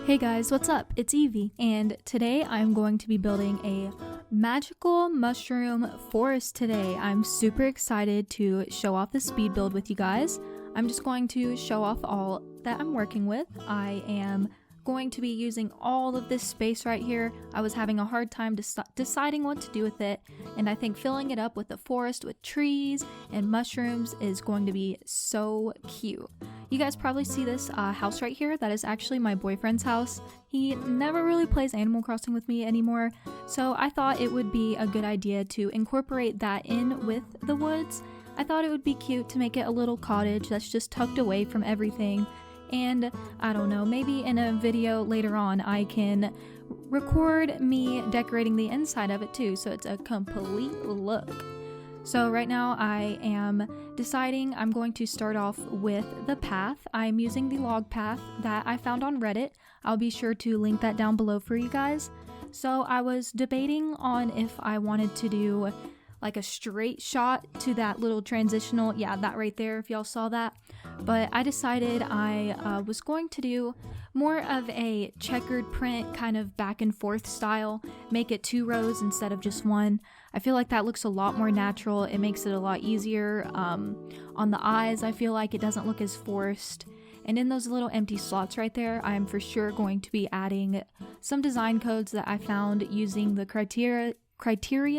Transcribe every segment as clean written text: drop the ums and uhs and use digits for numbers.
Hey guys, what's up? It's Evie, and today I'm going to be building a magical mushroom forest today. I'm super excited to show off the speed build with you guys. I'm just going to show off all that I'm working with. I am going to be using all of this space right here. I was having a hard time deciding what to do with it, and I think filling it up with a forest with trees and mushrooms is going to be so cute. You guys probably see this house right here. That is actually my boyfriend's house. He never really plays Animal Crossing with me anymore, so I thought it would be a good idea to incorporate that in with the woods. I thought it would be cute to make it a little cottage that's just tucked away from everything. And I don't know, maybe in a video later on I can record me decorating the inside of it too, so it's a complete look. So right now I am deciding I'm going to start off with the path. I'm using the log path that I found on Reddit. I'll be sure to link that down below for you guys. So I was debating on if I wanted to do like a straight shot to that little transitional, yeah, that right there, if y'all saw that. But I decided I was going to do more of a checkered print, kind of back and forth style, make it 2 rows instead of just 1. I feel like that looks a lot more natural. It makes it a lot easier on the eyes. I feel like it doesn't look as forced. And in those little empty slots right there, I'm for sure going to be adding some design codes that I found using the criteria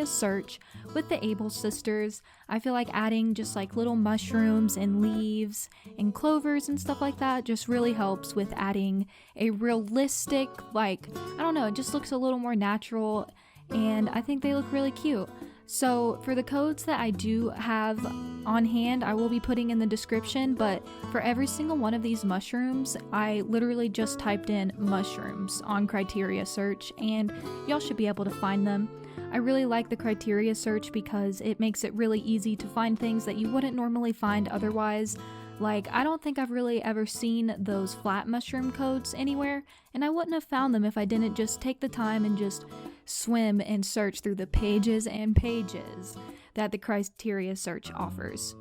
search with the Able sisters. I feel like adding just like little mushrooms and leaves and clovers and stuff like that just really helps with adding a realistic, like, I don't know, it just looks a little more natural, and I think they look really cute. So for the codes that I do have on hand, I will be putting in the description, but for every single one of these mushrooms, I literally just typed in mushrooms on criteria search, and y'all should be able to find them. I really like the criteria search because it makes it really easy to find things that you wouldn't normally find otherwise. Like, I don't think I've really ever seen those flat mushroom codes anywhere, and I wouldn't have found them if I didn't just take the time and just swim and search through the pages and pages that the criteria search offers.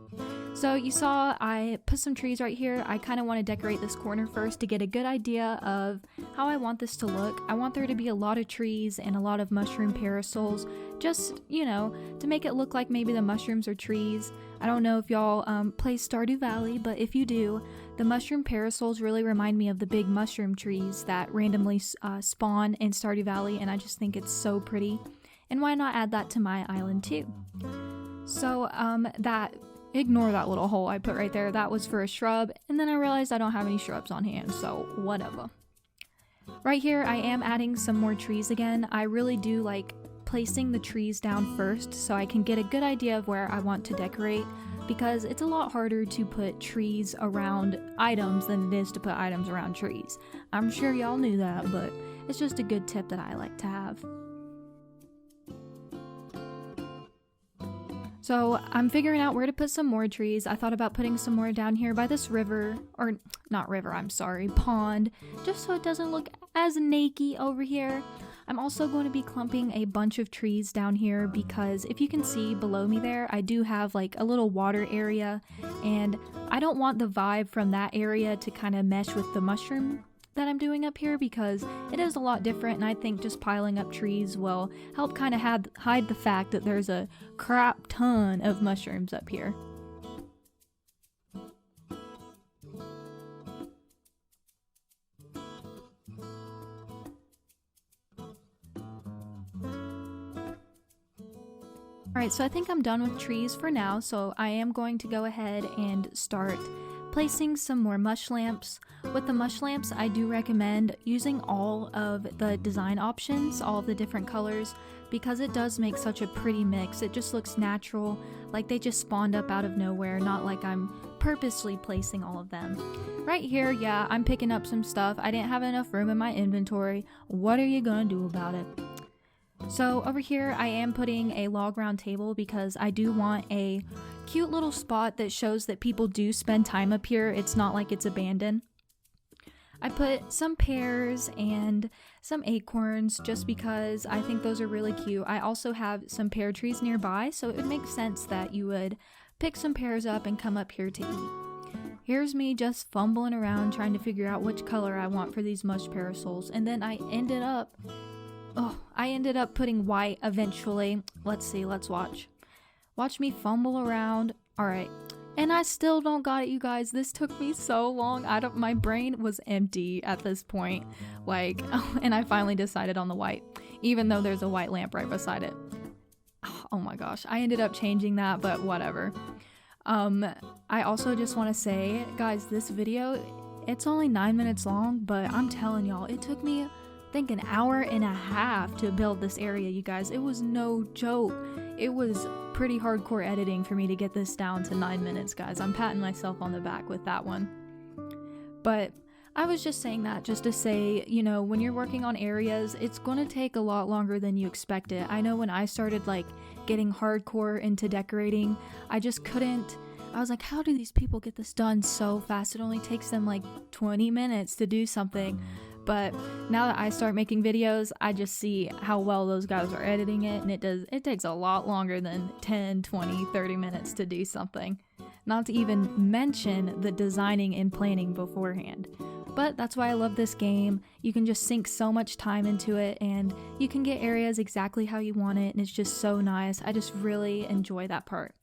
So you saw I put some trees right here. I kind of want to decorate this corner first to get a good idea of how I want this to look. I want there to be a lot of trees and a lot of mushroom parasols, just, you know, to make it look like maybe the mushrooms are trees. I don't know if y'all play Stardew Valley, but if you do, the mushroom parasols really remind me of the big mushroom trees that randomly spawn in Stardew Valley, and I just think it's so pretty. And why not add that to my island too? So ignore that little hole I put right there. That was for a shrub, and then I realized I don't have any shrubs on hand, so whatever. Right here, I am adding some more trees again. I really do like placing the trees down first so I can get a good idea of where I want to decorate, because it's a lot harder to put trees around items than it is to put items around trees. I'm sure y'all knew that, but it's just a good tip that I like to have. So I'm figuring out where to put some more trees. I thought about putting some more down here by this river, or not river, I'm sorry, pond, just so it doesn't look as naked over here. I'm also going to be clumping a bunch of trees down here because if you can see below me there, I do have like a little water area, and I don't want the vibe from that area to kind of mesh with the mushroom that I'm doing up here, because it is a lot different, and I think just piling up trees will help kind of hide the fact that there's a crap ton of mushrooms up here. Alright, so I think I'm done with trees for now, so I am going to go ahead and start placing some more mush lamps. With the mush lamps, I do recommend using all of the design options, all of the different colors, because it does make such a pretty mix. It just looks natural, like they just spawned up out of nowhere, not like I'm purposely placing all of them. Right here, yeah, I'm picking up some stuff. I didn't have enough room in my inventory. What are you gonna do about it? So over here, I am putting a log round table because I do want a cute little spot that shows that people do spend time up here. It's not like it's abandoned. I put some pears and some acorns just because I think those are really cute. I also have some pear trees nearby, so it would make sense that you would pick some pears up and come up here to eat. here's me just fumbling around trying to figure out which color I want for these mush parasols, and then I ended up putting white eventually. Let's see, let's watch me fumble around. All right, and I still don't got it, you guys. This took me so long. My brain was empty at this point, like, and I finally decided on the white, even though there's a white lamp right beside it. Oh my gosh, I ended up changing that, but whatever. I also just want to say, guys, this video, it's only 9 minutes long, but I'm telling y'all, it took me, I think, an hour and a half to build this area, you guys. It was no joke. It was pretty hardcore editing for me to get this down to 9 minutes, guys. I'm patting myself on the back with that one. But I was just saying that just to say, you know, when you're working on areas, it's going to take a lot longer than you expect it. I know when I started like getting hardcore into decorating, I just couldn't. I was like, how do these people get this done so fast? It only takes them like 20 minutes to do something. But now that I start making videos, I just see how well those guys are editing it, and it takes a lot longer than 10, 20, 30 minutes to do something. Not to even mention the designing and planning beforehand. But that's why I love this game. You can just sink so much time into it, and you can get areas exactly how you want it, and it's just so nice. I just really enjoy that part.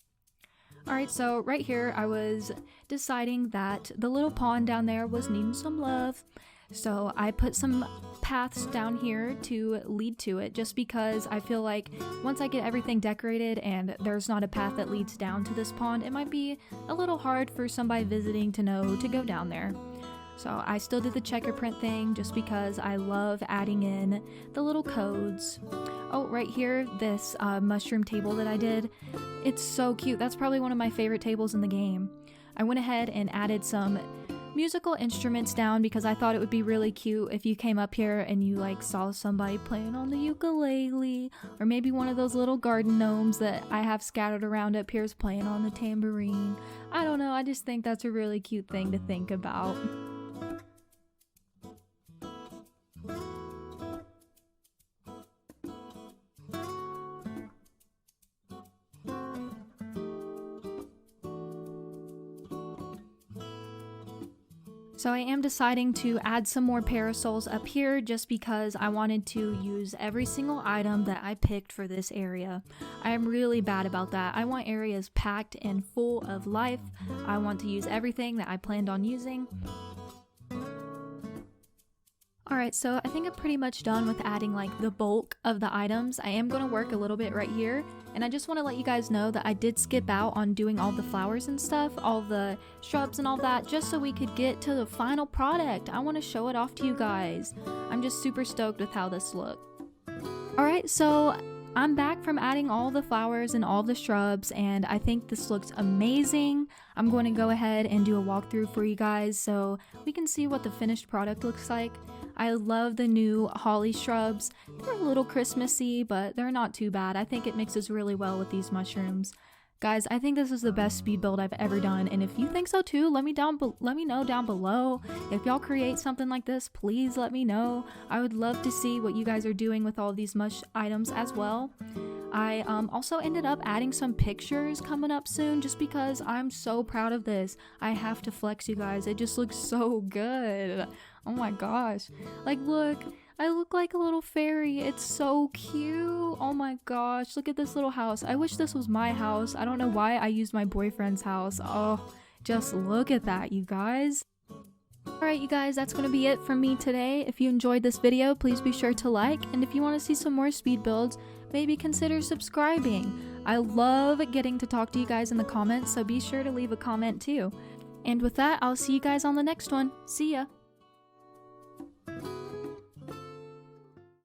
Alright, so right here I was deciding that the little pond down there was needing some love. So I put some paths down here to lead to it, just because I feel like once I get everything decorated and there's not a path that leads down to this pond, it might be a little hard for somebody visiting to know to go down there. So I still did the checker print thing just because I love adding in the little codes. Oh, right here, this mushroom table that I did. It's so cute. That's probably one of my favorite tables in the game. I went ahead and added some musical instruments down because I thought it would be really cute if you came up here and you like saw somebody playing on the ukulele, or maybe one of those little garden gnomes that I have scattered around up here is playing on the tambourine. I don't know, I just think that's a really cute thing to think about. So I am deciding to add some more parasols up here just because I wanted to use every single item that I picked for this area. I am really bad about that. I want areas packed and full of life. I want to use everything that I planned on using. Alright, so I think I'm pretty much done with adding like the bulk of the items. I am going to work a little bit right here, and I just want to let you guys know that I did skip out on doing all the flowers and stuff, all the shrubs and all that, just so we could get to the final product. I want to show it off to you guys. I'm just super stoked with how this looks. Alright, so I'm back from adding all the flowers and all the shrubs, and I think this looks amazing. I'm going to go ahead and do a walkthrough for you guys so we can see what the finished product looks like. I love the new holly shrubs. They're a little Christmassy, but they're not too bad. I think it mixes really well with these mushrooms. Guys, I think this is the best speed build I've ever done, and if you think so too, let me know down below. If y'all create something like this, please let me know. I would love to see what you guys are doing with all these mush items as well. I also ended up adding some pictures coming up soon just because I'm so proud of this. I have to flex, you guys. It just looks so good. Oh my gosh. Like, look. I look like a little fairy. It's so cute. Oh my gosh. Look at this little house. I wish this was my house. I don't know why I used my boyfriend's house. Oh, just look at that, you guys. Alright, you guys, that's going to be it from me today. If you enjoyed this video, please be sure to like. And if you want to see some more speed builds, maybe consider subscribing. I love getting to talk to you guys in the comments, so be sure to leave a comment too. And with that, I'll see you guys on the next one. See ya!